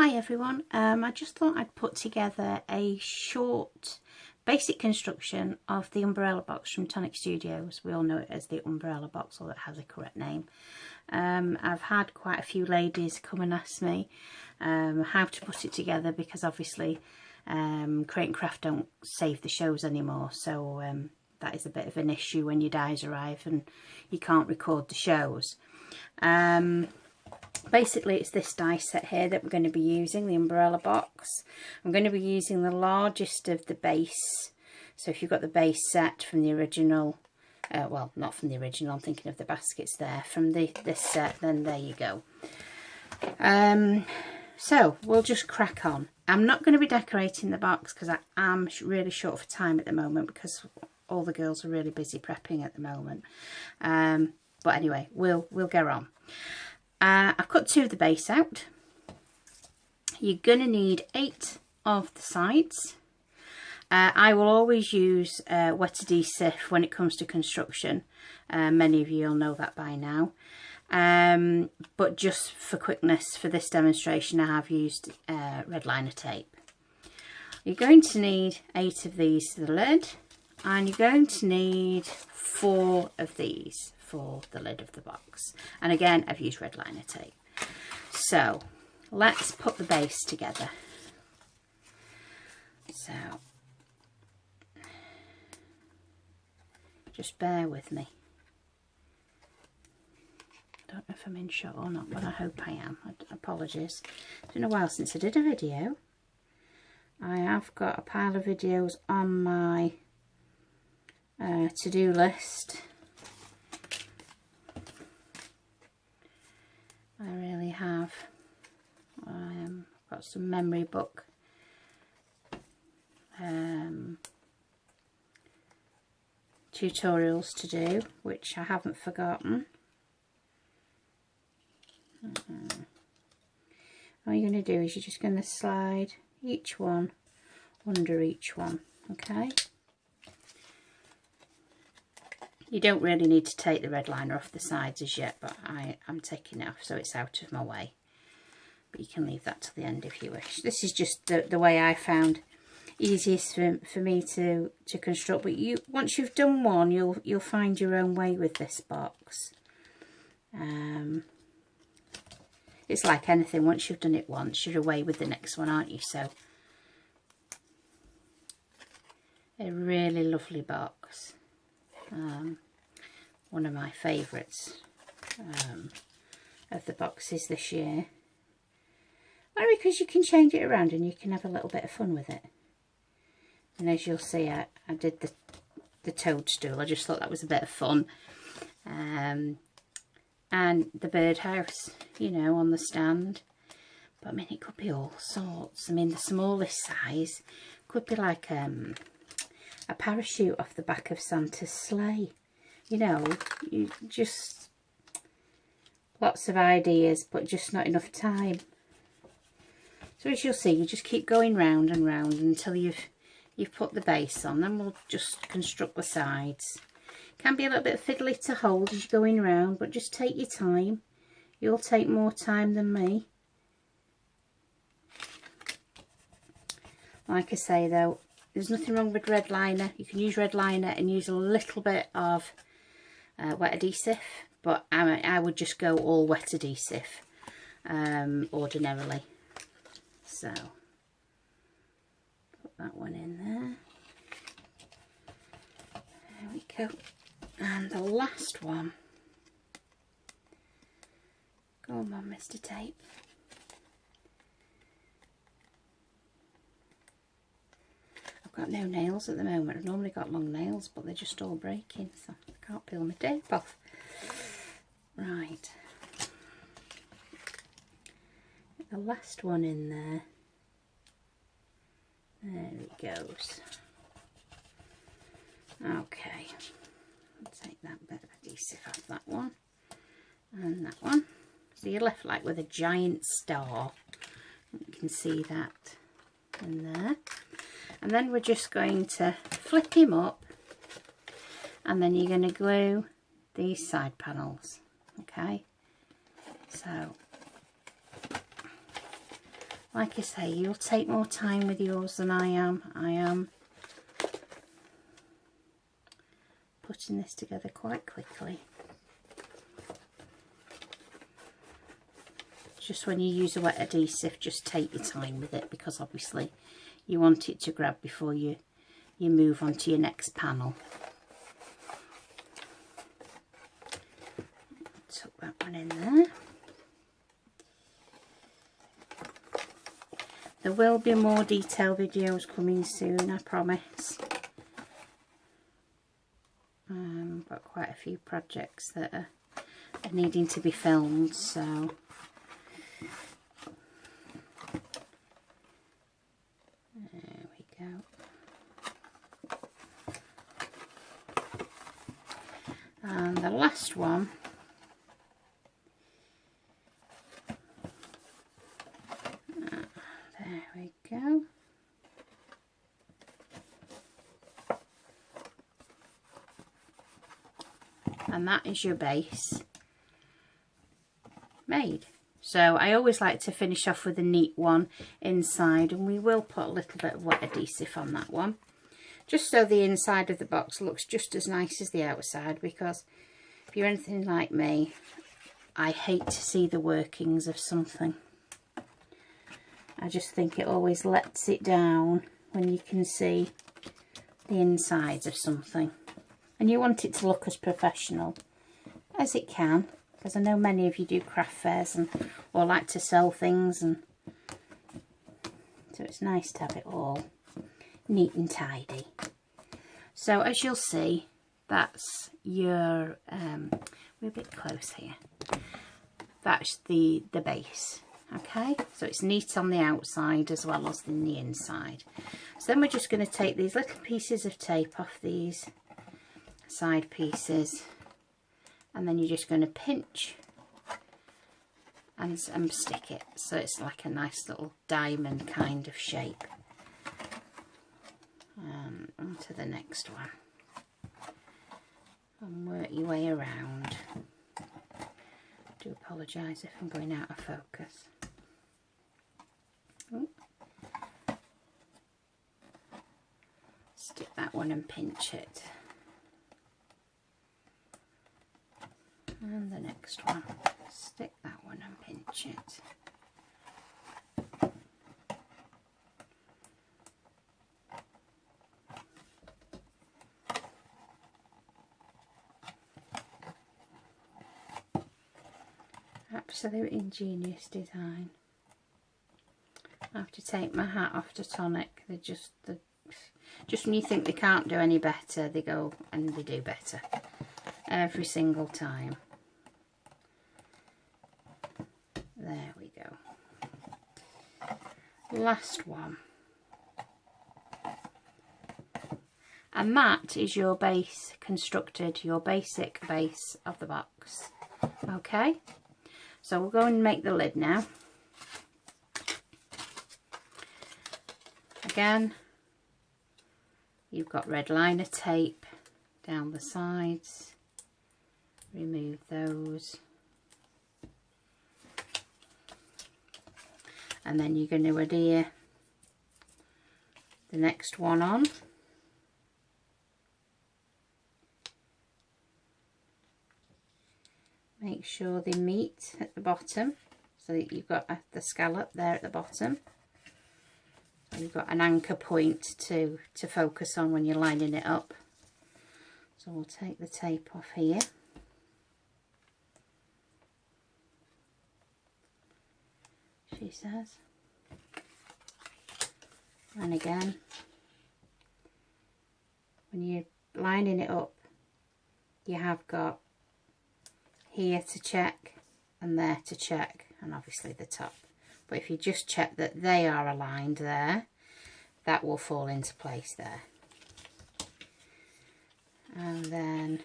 Hi everyone, I just thought I'd put together a short basic construction of the umbrella box from Tonic Studios. We all know it as the umbrella box, or it has a correct name. I've had quite a few ladies come and ask me how to put it together, because obviously Create and Craft don't save the shows anymore, so that is a bit of an issue when your dies arrive and you can't record the shows. Basically it's this die set here that we're going to be using, the umbrella box. I'm going to be using the largest of the base, so if you've got the base set from the original, well, not from the original, I'm thinking of the baskets there, from this set, then there you go. So we'll just crack on. I'm not going to be decorating the box because I am really short for time at the moment, because all the girls are really busy prepping at the moment. But anyway, we'll get on. I've cut 2 of the base out. You're going to need 8 of the sides. I will always use wet adhesive when it comes to construction. Many of you will know that by now. But just for quickness, for this demonstration, I have used red liner tape. You're going to need 8 of these for the lid, and you're going to need 4 of these for the lid of the box. And again, I've used red liner tape. So let's put the base together. So just bear with me. Don't know if I'm in shot or not, but I hope I am. Apologies. It's been a while since I did a video. I have got a pile of videos on my to-do list. I really have. Got some memory book tutorials to do, which I haven't forgotten. All you're going to do is you're just going to slide each one under each one, okay? You don't really need to take the red liner off the sides as yet, but I'm taking it off so it's out of my way. But you can leave that to the end if you wish. This is just the way I found easiest for me to construct. But once you've done one, you'll find your own way with this box. It's like anything, once you've done it once, you're away with the next one, aren't you? So a really lovely box. One of my favourites of the boxes this year. Only because you can change it around and you can have a little bit of fun with it. And as you'll see, I did the toadstool. I just thought that was a bit of fun. And the birdhouse, you know, on the stand. But I mean, it could be all sorts. I mean, the smallest size could be like a parachute off the back of Santa's sleigh. You know, you just lots of ideas, but just not enough time. So as you'll see, you just keep going round and round until you've put the base on. Then we'll just construct the sides. Can be a little bit fiddly to hold as you're going round, but just take your time. You'll take more time than me. Like I say though, there's nothing wrong with red liner. You can use red liner and use a little bit of wet adhesive, but I would just go all wet adhesive ordinarily. So put that one in there. There we go. And the last one. Go on, Mr. Tape. I've got no nails at the moment. I've normally got long nails, but they're just all breaking, so I can't peel my tape off. Right. Get the last one in there. There it goes. Okay. Take that bit of adhesive off that one and that one. So you're left like with a giant star. You can see that in there. And then we're just going to flip him up, and then you're going to glue these side panels. Okay, so like I say, you'll take more time with yours than I am. I am putting this together quite quickly. Just when you use a wet adhesive, just take your time with it, because obviously you want it to grab before you move on to your next panel. Tuck that one in there. There will be more detail videos coming soon, I promise. Got quite a few projects that are needing to be filmed, so there we go. And the last one, there we go. And that is your base made. So I always like to finish off with a neat one inside, and we will put a little bit of wet adhesive on that one, just so the inside of the box looks just as nice as the outside, because if you're anything like me, I hate to see the workings of something. I just think it always lets it down when you can see the insides of something. And you want it to look as professional as it can, because I know many of you do craft fairs or like to sell things, and so it's nice to have it all neat and tidy. So as you'll see, that's your we're a bit close here. That's the base. Okay, so it's neat on the outside as well as in the inside. So then we're just going to take these little pieces of tape off these side pieces, and then you're just going to pinch and stick it so it's like a nice little diamond kind of shape. Onto the next one, and work your way around. I do apologise if I'm going out of focus. Ooh. Stick that one and pinch it. And the next one, stick that one and pinch it. Absolute ingenious design. I have to take my hat off to Tonic. They're just when you think they can't do any better, they go and they do better every single time. There we go. Last one. And that is your base constructed, your basic base of the box. Okay, so we'll go and make the lid now. Again, you've got red liner tape down the sides. Remove those. And then you're going to adhere the next one on. Make sure they meet at the bottom, so that you've got the scallop there at the bottom. So you've got an anchor point to focus on when you're lining it up. So we'll take the tape off here. She says. And again, when you're lining it up, you have got here to check and there to check, and obviously the top. But if you just check that they are aligned there, that will fall into place there. And then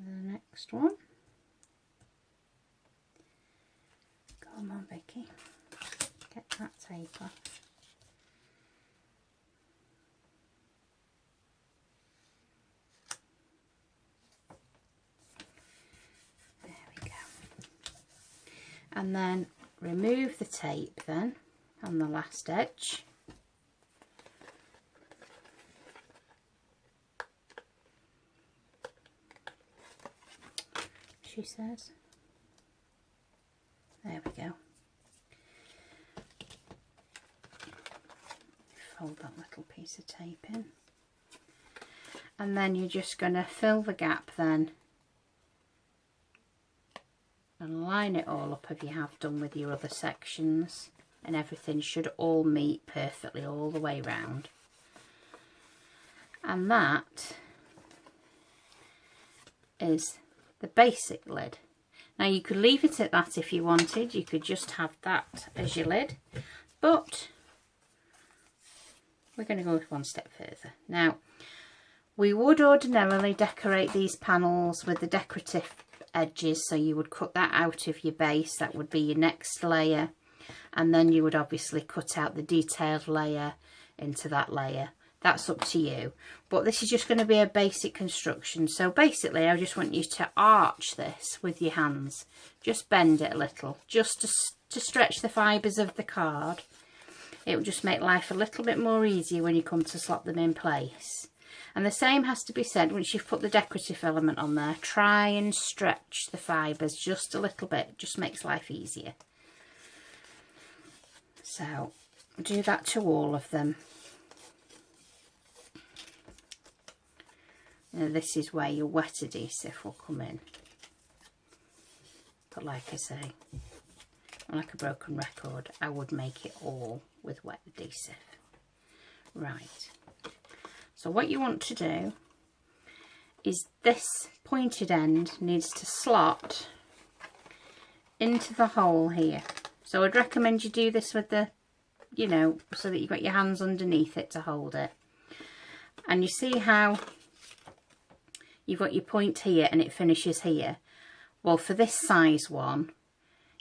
the next one. Come on, Becky, get that tape off. There we and then remove the tape then on the last edge. She says. There we go. Fold that little piece of tape in. And then you're just going to fill the gap then and line it all up as you have done with your other sections, and everything should all meet perfectly all the way round. And that is the basic lid. Now you could leave it at that if you wanted, you could just have that as your lid, but we're going to go one step further. Now we would ordinarily decorate these panels with the decorative edges, so you would cut that out of your base, that would be your next layer, and then you would obviously cut out the detailed layer into that layer. That's up to you, but this is just going to be a basic construction. So basically I just want you to arch this with your hands, just bend it a little, just to stretch the fibres of the card. It will just make life a little bit more easier when you come to slot them in place. And the same has to be said once you've put the decorative element on there. Try and stretch the fibres just a little bit, it just makes life easier. So do that to all of them. Now this is where your wet adhesive will come in. But like I say, like a broken record, I would make it all with wet adhesive. Right. So what you want to do is this pointed end needs to slot into the hole here. So I'd recommend you do this with the, you know, so that you've got your hands underneath it to hold it. And you see how you've got your point here and it finishes here. Well, for this size one,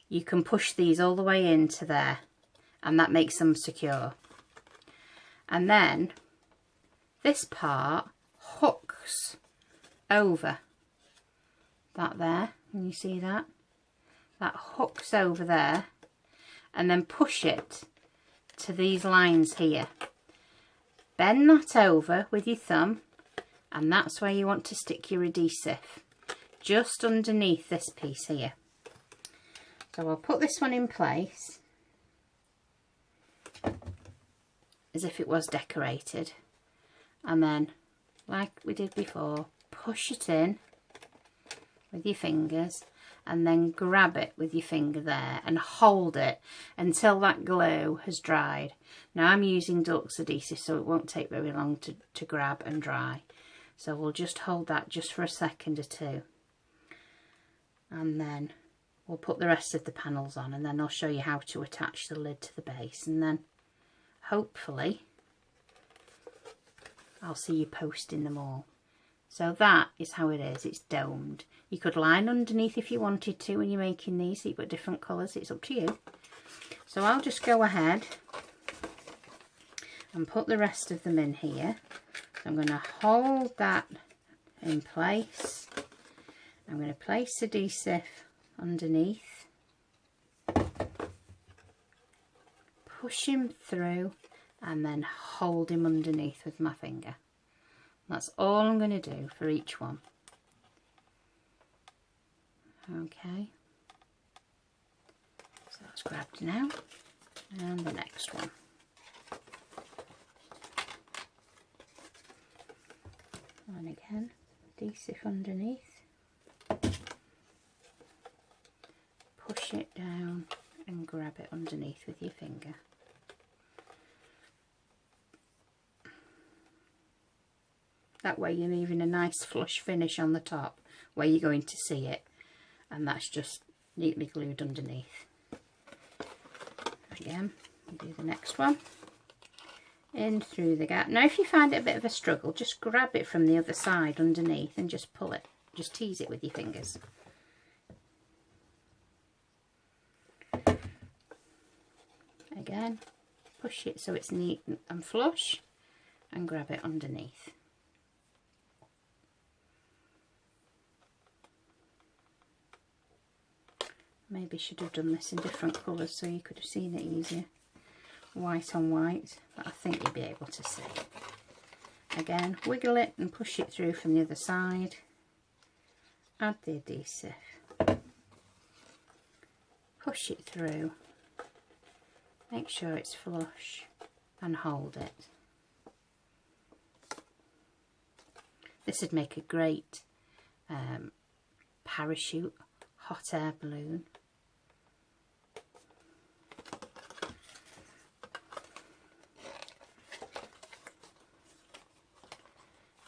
you can push these all the way into there and that makes them secure. And then this part hooks over that there. Can you see that? That hooks over there, and then push it to these lines here. Bend that over with your thumb, and that's where you want to stick your adhesive, just underneath this piece here. So I'll put this one in place as if it was decorated, and then like we did before, push it in with your fingers and then grab it with your finger there and hold it until that glue has dried. Now I'm using Dolce adhesive, so it won't take very long to grab and dry. So we'll just hold that just for a second or two, and then we'll put the rest of the panels on, and then I'll show you how to attach the lid to the base, and then hopefully I'll see you posting them all. So that is how it is. It's domed. You could line underneath if you wanted to when you're making these, so you've got different colours. It's up to you. So I'll just go ahead and put the rest of them in here. So I'm going to hold that in place. I'm going to place adhesive underneath, push him through, and then hold him underneath with my finger. That's all I'm going to do for each one. Okay, so that's grabbed now, and the next one. And again, adhesive underneath, push it down and grab it underneath with your finger. That way you're leaving a nice flush finish on the top where you're going to see it, and that's just neatly glued underneath. Again, we'll do the next one. In through the gap. Now if you find it a bit of a struggle, just grab it from the other side underneath and just pull it. Just tease it with your fingers. Again, push it so it's neat and flush, and grab it underneath. maybe should have done this in different colours so you could have seen it easier. White on white, but I think you'll be able to see. Again, wiggle it and push it through from the other side. Add the adhesive. Push it through. Make sure it's flush and hold it. This would make a great parachute hot air balloon.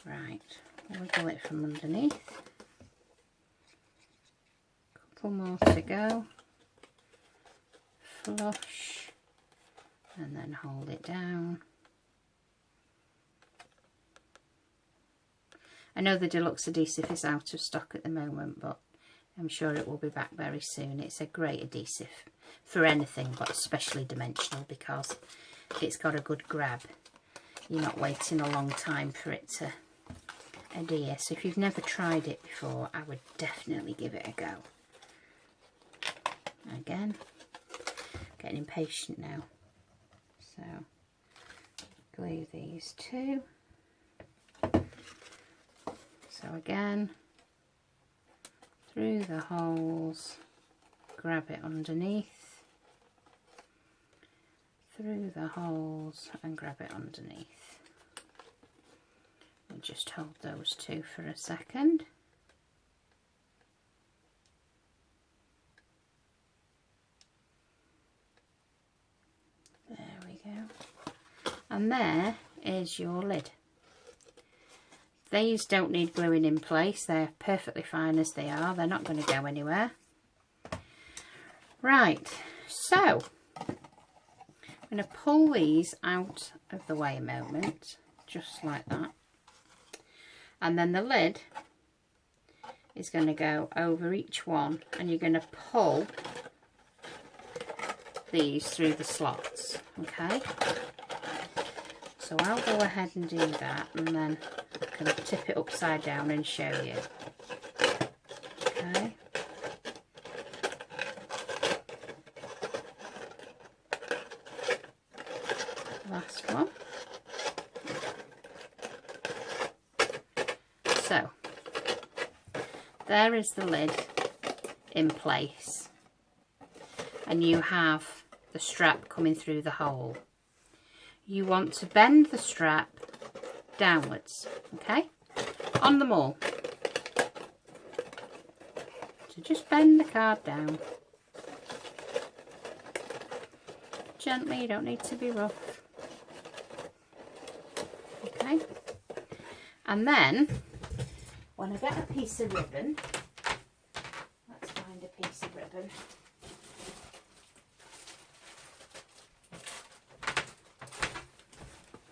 Right, wiggle it from underneath. Couple more to go. Flush and then hold it down. I know the deluxe adhesive is out of stock at the moment, but I'm sure it will be back very soon. It's a great adhesive for anything, but especially dimensional, because it's got a good grab. You're not waiting a long time for it to adhere. So if you've never tried it before, I would definitely give it a go. Again, getting impatient now. So glue these two. So again, through the holes, grab it underneath, through the holes and grab it underneath. And just hold those two for a second. There we go. And there is your lid. These don't need gluing in place, they're perfectly fine as they are, they're not going to go anywhere. Right, so I'm going to pull these out of the way a moment, just like that. And then the lid is going to go over each one, and you're going to pull these through the slots, okay? So I'll go ahead and do that, and then I can tip it upside down and show you. Okay. Last one. So, there is the lid in place, and you have the strap coming through the hole. You want to bend the strap downwards, okay, on them all. So just bend the card down. Gently, you don't need to be rough. Okay. And then, when I get a piece of ribbon, let's find a piece of ribbon.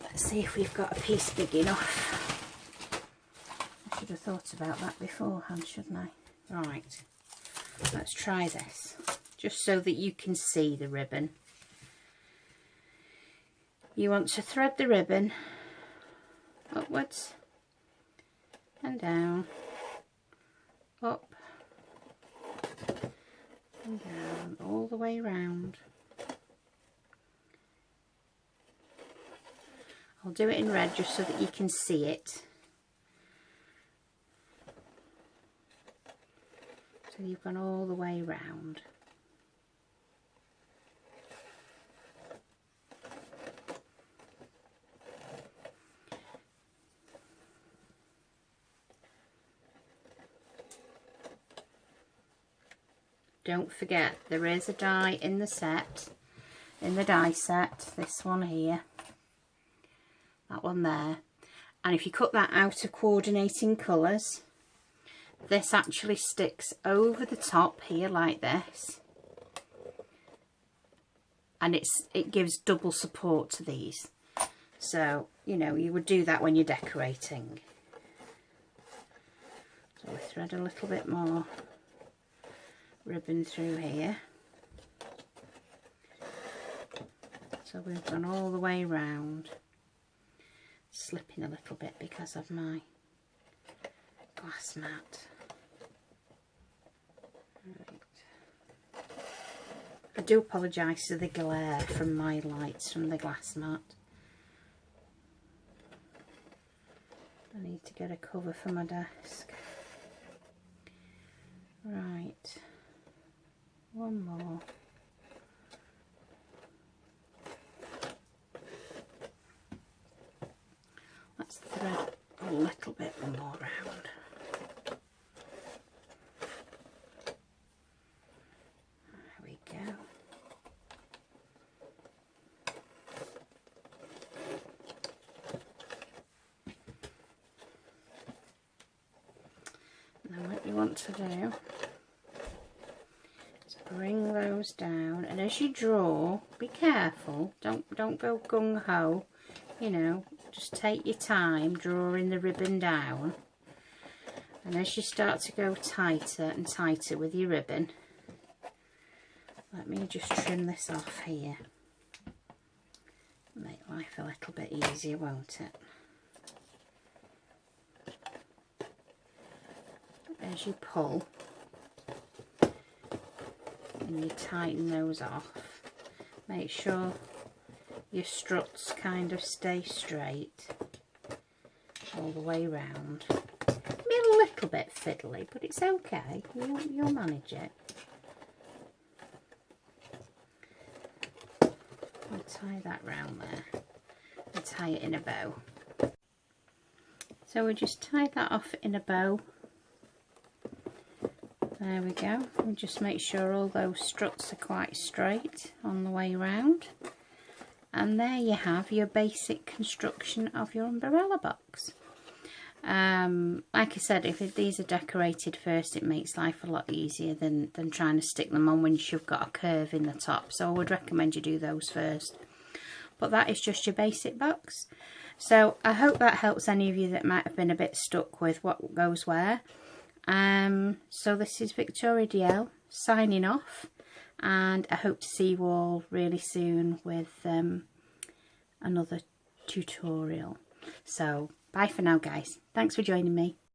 Let's see if we've got a piece big enough. I should have thought about that beforehand, shouldn't I? Right, let's try this, just so that you can see the ribbon. You want to thread the ribbon upwards and down, up and down, all the way round. I'll do it in red just so that you can see it. So you've gone all the way round. Don't forget, there is a die in the set, in the die set, this one here, that one there, and if you cut that out of coordinating colours, this actually sticks over the top here like this, and it gives double support to these. So, you know, you would do that when you're decorating. So we thread a little bit more ribbon through here. So we've gone all the way round, slipping a little bit because of my glass mat. Right. do apologise for the glare from my lights from the glass mat. I need to get a cover for my desk. Right, one more. Let's thread a little bit more round. There we go. Now what you want to do is bring those down, and as you draw, be careful. Don't go gung-ho, you know. Just take your time drawing the ribbon down, and as you start to go tighter and tighter with your ribbon, let me just trim this off here. Make life a little bit easier, won't it? As you pull and you tighten those off, make sure your struts kind of stay straight all the way round. Be a little bit fiddly, but it's okay. You'll manage it. I'll tie that round there and tie it in a bow. So we just tie that off in a bow. There we go. And just make sure all those struts are quite straight on the way round. And there you have your basic construction of your umbrella box. Like I said, if these are decorated first, it makes life a lot easier than trying to stick them on once you've got a curve in the top. So I would recommend you do those first. But that is just your basic box. So I hope that helps any of you that might have been a bit stuck with what goes where. So this is Victoria DL signing off. And I hope to see you all really soon with another tutorial. So bye for now, guys. Thanks for joining me.